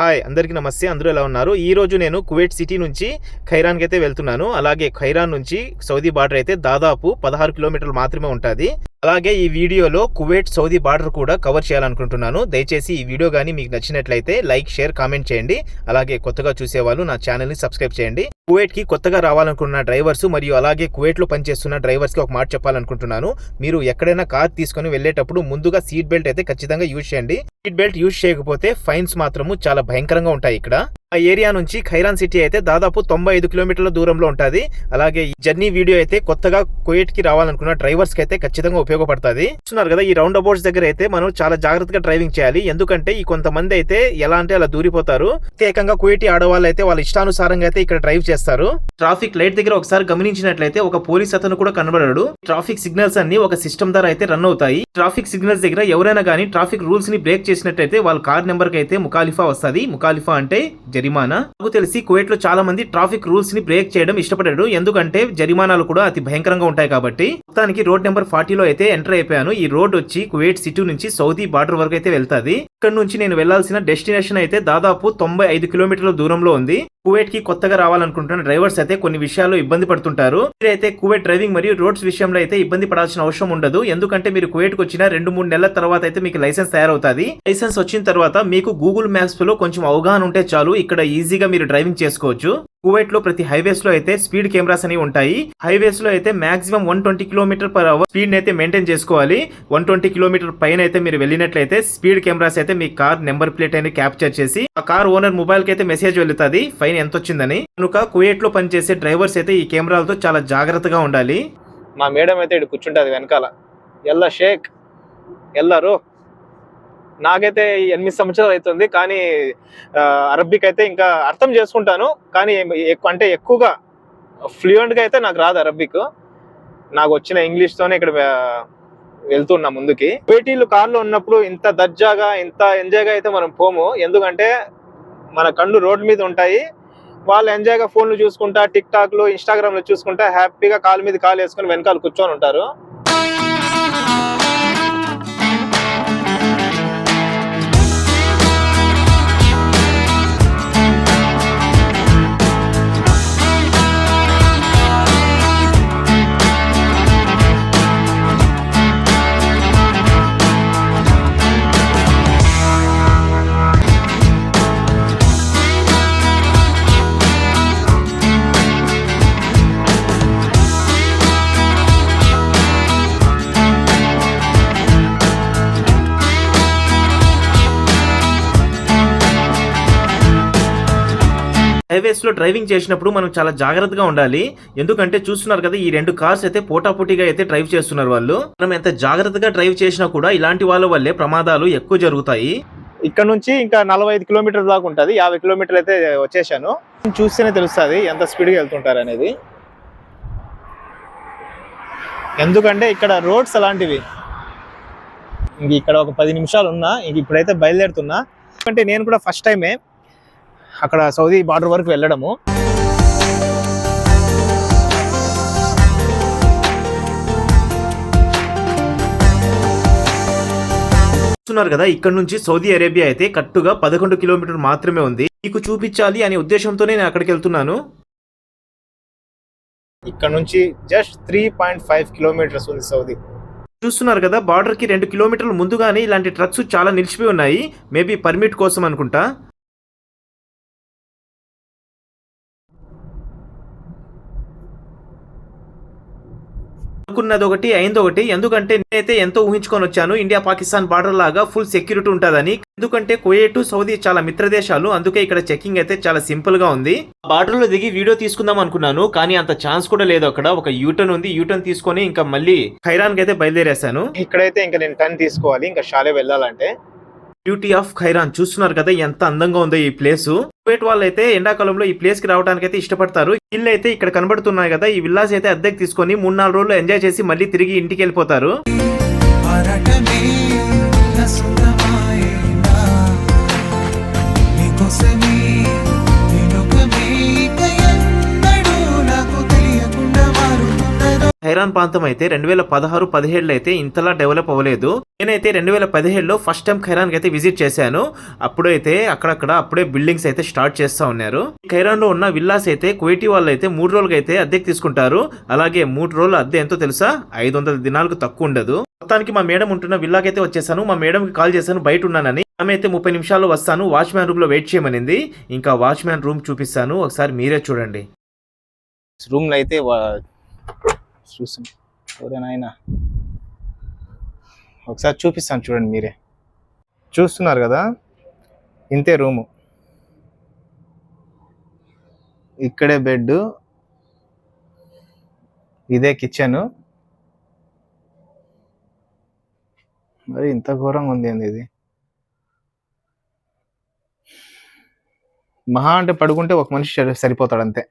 Hi అందరికీ నమస్తే. అందరూ ఎలా ఉన్నారు? ఈ రోజు నేను కువైట్ సిటీ నుంచి ఖైరాన్కి అయితే వెళ్తున్నాను. అలాగే ఖైరాన్ నుంచి సౌదీ బార్డర్ అయితే దాదాపు 16 కిలోమీటర్లు మాత్రమే ఉంటుంది. అలాగే ఈ వీడియోలో కువైట్ సౌదీ బార్డర్ కూడా కవర్ చేయాలనుకుంటున్నాను. దయచేసి ఈ వీడియో కానీ మీకు నచ్చినట్లయితే లైక్, షేర్, కామెంట్ చేయండి. అలాగే కొత్తగా చూసేవాళ్ళు నా ఛానల్ని సబ్స్క్రైబ్ చేయండి. కువైట్కి కొత్తగా రావాలనుకున్న డ్రైవర్స్ మరియు అలాగే కువైట్లో పనిచేస్తున్న డ్రైవర్స్కి ఒక మాట చెప్పాలనుకుంటున్నాను. మీరు ఎక్కడైనా కార్ తీసుకొని వెళ్ళేటప్పుడు ముందుగా సీట్ బెల్ట్ అయితే ఖచ్చితంగా యూజ్ చేయండి. సీట్ బెల్ట్ యూజ్ చేయకపోతే ఫైన్స్ మాత్రము చాలా భయంకరంగా ఉంటాయి. ఇక్కడ ఆ ఏరియా నుంచి ఖైరాన్ సిటీ అయితే దాదాపు 95 కిలోమీటర్ల దూరంలో ఉంటుంది. అలాగే ఈ జర్నీ వీడియో అయితే కొత్తగా కువైట్ కి రావాలనుకున్న డ్రైవర్స్ కి అయితే ఖచ్చితంగా ఉపయోగపడుతుంది. చూస్తున్నారు కదా, ఈ రౌండ్ అబౌట్స్ దగ్గర అయితే మనం చాలా జాగ్రత్తగా డ్రైవింగ్ చేయాలి. ఎందుకంటే ఈ కొంతమంది అయితే ఎలా అంటే అలా దూరిపోతారు. ప్రత్యేకంగా కువైటీ ఆడవాళ్ళు అయితే వాళ్ళ ఇష్టానుసారంగా అయితే ఇక్కడ డ్రైవ్ చేస్తారు. ట్రాఫిక్ లైట్ దగ్గర ఒకసారి గమనించినట్లయితే ఒక పోలీస్ అతను కూడా కనబడడు. ట్రాఫిక్ సిగ్నల్స్ అన్ని ఒక సిస్టమ్ ద్వారా అయితే రన్ అవుతాయి. ట్రాఫిక్ సిగ్నల్స్ దగ్గర ఎవరైనా కానీ ట్రాఫిక్ రూల్స్ ని బ్రేక్ చేసినట్టయితే వాళ్ళ కార్ నెంబర్ కి అయితే ముఖాలిఫా వస్తుంది. ముఖాలిఫా అంటే జరిమానా. నాకు తెలిసి కువైట్ లో చాలా మంది ట్రాఫిక్ రూల్స్ ని బ్రేక్ చేయడం ఇష్టపడరు. ఎందుకంటే జరిమానాలు కూడా అతి భయంకరంగా ఉంటాయి కాబట్టి. మొత్తానికి రోడ్ నెంబర్ 40లో అయితే ఎంటర్ అయిపోయాను. ఈ రోడ్ వచ్చి కువైట్ సిటీ నుంచి సౌదీ బార్డర్ వరకు అయితే వెళ్తాది. ఇక్కడ నుంచి నేను వెళ్లాల్సిన డెస్టినేషన్ అయితే దాదాపు 95 కిలోమీటర్ల దూరంలో ఉంది. కువైట్ కి కొత్తగా రావాలనుకుంటున్న డ్రైవర్స్ అయితే కొన్ని విషయాల్లో ఇబ్బంది పడుతుంటారు. మీరైతే కువైట్ డ్రైవింగ్ మరియు రోడ్స్ విషయంలో అయితే ఇబ్బంది పడాల్సిన అవసరం ఉండదు. ఎందుకంటే మీరు కువైట్ కు వచ్చిన 2-3 నెలల తర్వాత అయితే మీకు లైసెన్స్ తయారవుతుంది. లైసెన్స్ వచ్చిన తర్వాత మీకు గూగుల్ మ్యాప్స్ లో కొంచెం అవగాహన ఉంటే చాలు, ఇక్కడ ఈజీగా మీరు డ్రైవింగ్ చేసుకోవచ్చు. కువైట్ లో ప్రతి హైవేస్ లో అయితే స్పీడ్ కెమెరాస్ అనేవి ఉంటాయి. హైవేస్ లో అయితే మాక్సిమం 120 km/h స్పీడ్ అయితే మెయింటైన్ చేసుకోవాలి. 120 km పైన అయితే మీరు వెళ్ళినట్లయితే స్పీడ్ కెమెరాస్ అయితే మీ కార్ నెంబర్ ప్లేట్ అనేది క్యాప్చర్ చేసి ఆ కార్ ఓనర్ మొబైల్ కి అయితే మెసేజ్ వెళ్తుంది ఫైన్ ఎంత వచ్చిందని. కనుక కువైట్ లో పనిచేసే డ్రైవర్స్ అయితే ఈ కెమెరాలతో చాలా జాగ్రత్తగా ఉండాలి. మా మేడం అయితే ఇక్కడ కూర్చుంటది వెనకాల. ఎల్లా షేక్ ఎల్లారు. నాకైతే 8 సంవత్సరాలు అవుతుంది, కానీ అరబిక్ అయితే ఇంకా అర్థం చేసుకుంటాను, కానీ అంటే ఎక్కువగా ఫ్లూయెంట్గా అయితే నాకు రాదు అరబిక్. నాకు వచ్చిన ఇంగ్లీష్తోనే ఇక్కడ వెళ్తున్నా ముందుకి. కువైటీలు కార్లో ఉన్నప్పుడు ఇంత దర్జాగా ఇంత ఎంజాయ్గా అయితే మనం పోము. ఎందుకంటే మన కళ్ళు రోడ్ మీద ఉంటాయి. వాళ్ళు ఎంజాయ్గా ఫోన్లు చూసుకుంటా, టిక్ టాక్లు, ఇన్స్టాగ్రామ్లో చూసుకుంటా హ్యాపీగా కాలు మీద కాలు వేసుకొని వెనకాల కూర్చొని ఉంటారు. హైవేస్ లో డ్రైవింగ్ చేసినప్పుడు మనం చాలా జాగ్రత్తగా ఉండాలి. ఎందుకంటే చూస్తున్నారు కదా, ఈ 2 కార్స్ అయితే పోటాపోటీగా అయితే డ్రైవ్ చేస్తున్నారు వాళ్ళు. మనం ఎంత జాగ్రత్తగా డ్రైవ్ చేసినా కూడా ఇలాంటి వాళ్ళ వల్లే ప్రమాదాలు ఎక్కువ జరుగుతాయి. ఇక్కడ నుంచి ఇంకా 45 కిలోమీటర్ల దాకా ఉంటుంది. 50 కిలోమీటర్లు అయితే వచ్చేసాను. చూస్తేనే తెలుస్తుంది ఎంత స్పీడ్గా వెళ్తుంటారు అనేది. ఎందుకంటే ఇక్కడ రోడ్స్ అలాంటివి. ఇంక ఇక్కడ ఒక 10 నిమిషాలు ఉన్నా, ఇంక ఇప్పుడైతే బయలుదేరుతున్నా. ఎందుకంటే నేను కూడా ఫస్ట్ టైమే అక్కడ సౌదీ బార్డర్ వరకు వెళ్ళడము. చూస్తున్నారు కదా, ఇక్కడ నుంచి సౌదీ అరేబియా అయితే కట్టుగా 11 కిలోమీటర్లు మాత్రమే ఉంది. మీకు చూపించాలి అనే ఉద్దేశంతోనే నేను అక్కడికి వెళ్తున్నాను. ఇక్కడ నుంచి జస్ట్ 3.5 కిలోమీటర్స్ ఉంది సౌదీ. చూస్తున్నారు కదా, బార్డర్ కి 2 కిలోమీటర్లు ముందుగానే ఇలాంటి ట్రక్స్ చాలా నిలిచిపోయి ఉన్నాయి. మేబీ పర్మిట్ కోసం అనుకుంటా. అనుకున్నది ఒకటి అయింది ఒకటి. ఎందుకంటే నేనైతే ఎంతో ఊహించుకొని వచ్చాను ఇండియా పాకిస్తాన్ బార్డర్ లాగా ఫుల్ సెక్యూరిటీ ఉంటుందని. ఎందుకంటే కువైట్ సౌదీ చాలా మిత్ర దేశాలు, అందుకే ఇక్కడ చెకింగ్ అయితే చాలా సింపుల్ గా ఉంది. బార్డర్ లో దిగి వీడియో తీసుకుందాం అనుకున్నాను, కానీ అంత ఛాన్స్ కూడా లేదు. అక్కడ ఒక యూటర్న్ ఉంది, యూటర్న్ తీసుకొని ఇంకా మళ్ళీ ఖైరాన్ కి అయితే బయలుదేరేసాను. ఇక్కడైతే ఇంకా నేను టర్న్ తీసుకోవాలి ఇంకా షాలే వెళ్ళాలంటే. బ్యూటీ ఆఫ్ ఖైరాన్ చూస్తున్నారు కదా, ఎంత అందంగా ఉందో ఈ ప్లేస్. కువైట్ వాళ్ళు అయితే ఎండాకాలంలో ఈ ప్లేస్ కి రావడానికి అయితే ఇష్టపడతారు. ఇల్లు అయితే ఇక్కడ కనబడుతున్నాయి కదా, ఈ విల్లాస్ అయితే అద్దెకి తీసుకొని 3-4 రోజులు ఎంజాయ్ చేసి మళ్ళీ తిరిగి ఇంటికి వెళ్ళిపోతారు. ఖైరాన్ ప్రాంతం అయితే 2016-17 అయితే ఇంతలా డెవలప్ అవ్వలేదు. నేనైతే 2017లో ఫస్ట్ టైం ఖైరాన్కి అయితే విజిట్ చేశాను. అప్పుడైతే అప్పుడే బిల్డింగ్స్ అయితే స్టార్ట్ చేస్తా ఉన్నారు. ఖైరాన్ లో ఉన్న విల్లాస్ అయితే కువైటీ వాళ్ళు అయితే 3 రోజులకి అయితే అద్దెకి తీసుకుంటారు. అలాగే 3 రోజుల అద్దె ఎంతో తెలుసా, 500 దినాలకు తక్కువ ఉండదు. మొత్తానికి మా మేడం ఉంటున్న విల్లాకైతే వచ్చేసాను. మా మేడంకి కాల్ చేశాను బయట ఉన్నానని. ఆమె అయితే 30 నిమిషాల్లో వస్తాను, వాచ్మ్యాన్ రూమ్ లో వెయిట్ చేయమనింది. ఇంకా వాచ్మ్యాన్ రూమ్ చూపిస్తాను, ఒకసారి మీరే చూడండి. రూమ్లో అయితే చూస్తాను ఎవరైనా ఒకసారి చూపిస్తాను చూడండి, మీరే చూస్తున్నారు కదా. ఇంతే రూము, ఇక్కడే బెడ్, ఇదే కిచెన్. మరి ఇంత ఘోరంగా ఉంది ఏంది ఇది. మహా అంటే పడుకుంటే ఒక మనిషి సరిపోతాడు అంతే.